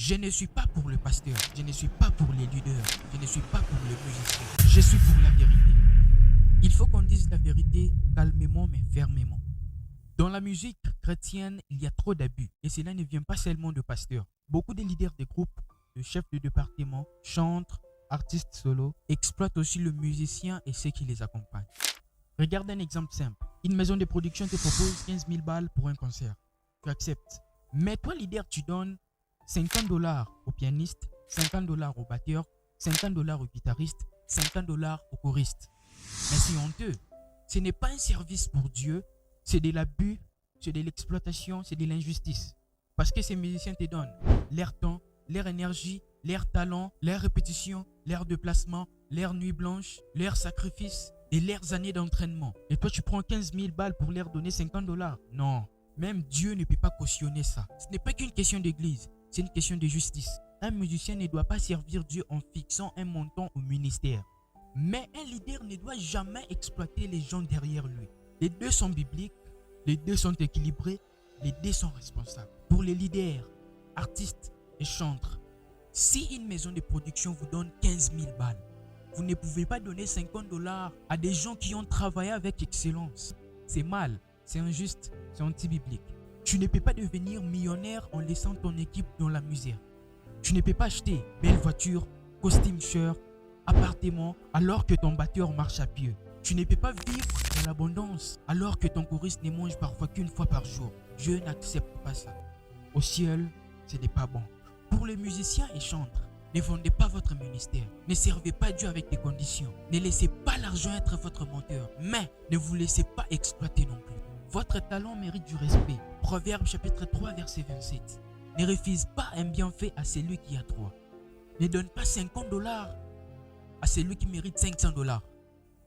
Je ne suis pas pour le pasteur, je ne suis pas pour les leaders, je ne suis pas pour les musiciens. Je suis pour la vérité. Il faut qu'on dise la vérité calmement mais fermement. Dans la musique chrétienne, il y a trop d'abus et cela ne vient pas seulement de pasteurs. Beaucoup de leaders des groupes, de chefs de département, chantres, artistes solo exploitent aussi le musicien et ceux qui les accompagnent. Regarde un exemple simple. Une maison de production te propose 15 000 balles pour un concert. Tu acceptes. Mais toi, leader, tu donnes 50 $ au pianiste, 50 $ au batteur, 50 $ au guitariste, 50 $ au choriste. Mais c'est honteux. Ce n'est pas un service pour Dieu, c'est de l'abus, c'est de l'exploitation, c'est de l'injustice. Parce que ces musiciens te donnent leur temps, leur énergie, leur talent, leur répétition, leur déplacement, leur nuit blanche, leur sacrifice et leurs années d'entraînement. Et toi, tu prends 15 000 balles pour leur donner 50 $. Non, même Dieu ne peut pas cautionner ça. Ce n'est pas qu'une question d'église, c'est une question de justice. Un musicien ne doit pas servir Dieu en fixant un montant au ministère. Mais un leader ne doit jamais exploiter les gens derrière lui. Les deux sont bibliques, les deux sont équilibrés, les deux sont responsables. Pour les leaders, artistes et chantres, si une maison de production vous donne 15 000 balles, vous ne pouvez pas donner 50 $ à des gens qui ont travaillé avec excellence. C'est mal, c'est injuste, c'est anti-biblique. Tu ne peux pas devenir millionnaire en laissant ton équipe dans la misère. Tu ne peux pas acheter belle voiture, costume cher, appartement alors que ton batteur marche à pied. Tu ne peux pas vivre dans l'abondance alors que ton choriste ne mange parfois qu'une fois par jour. Dieu n'accepte pas ça. Au ciel, ce n'est pas bon. Pour les musiciens et chantres, ne vendez pas votre ministère. Ne servez pas Dieu avec des conditions. Ne laissez pas l'argent être votre moteur. Mais ne vous laissez pas exploiter non plus. Votre talent mérite du respect. Proverbe chapitre 3 verset 27. Ne refuse pas un bienfait à celui qui a droit. Ne donne pas 50 $ à celui qui mérite 500 $.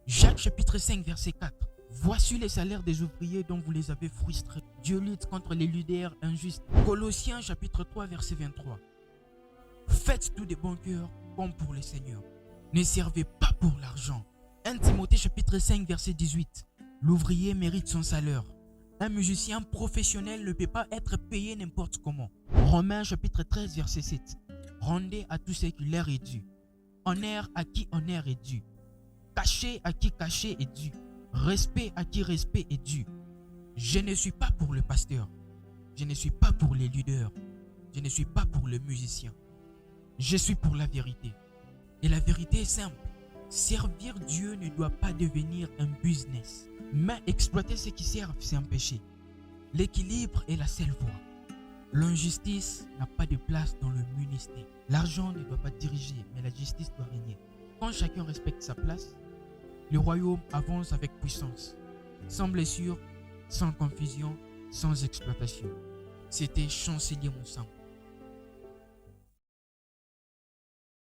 Jacques chapitre 5 verset 4. Voici les salaires des ouvriers dont vous les avez frustrés. Dieu lutte contre les leaders injustes. Colossiens chapitre 3 verset 23. Faites tout de bon cœur comme pour le Seigneur. Ne servez pas pour l'argent. 1 Timothée chapitre 5 verset 18. L'ouvrier mérite son salaire. Un musicien professionnel ne peut pas être payé n'importe comment. Romains chapitre 13 verset 7. Rendez à tous ceux qui leur est dû. Honneur à qui honneur est dû. Cachet à qui cachet est dû. Respect à qui respect est dû. Je ne suis pas pour le pasteur. Je ne suis pas pour les leaders. Je ne suis pas pour le musicien. Je suis pour la vérité. Et la vérité est simple. Servir Dieu ne doit pas devenir un business. Mais exploiter ceux qui servent, c'est un péché. L'équilibre est la seule voie. L'injustice n'a pas de place dans le ministère. L'argent ne doit pas diriger, mais la justice doit régner. Quand chacun respecte sa place, le royaume avance avec puissance, sans blessure, sans confusion, sans exploitation. C'était Chancelier Moussan.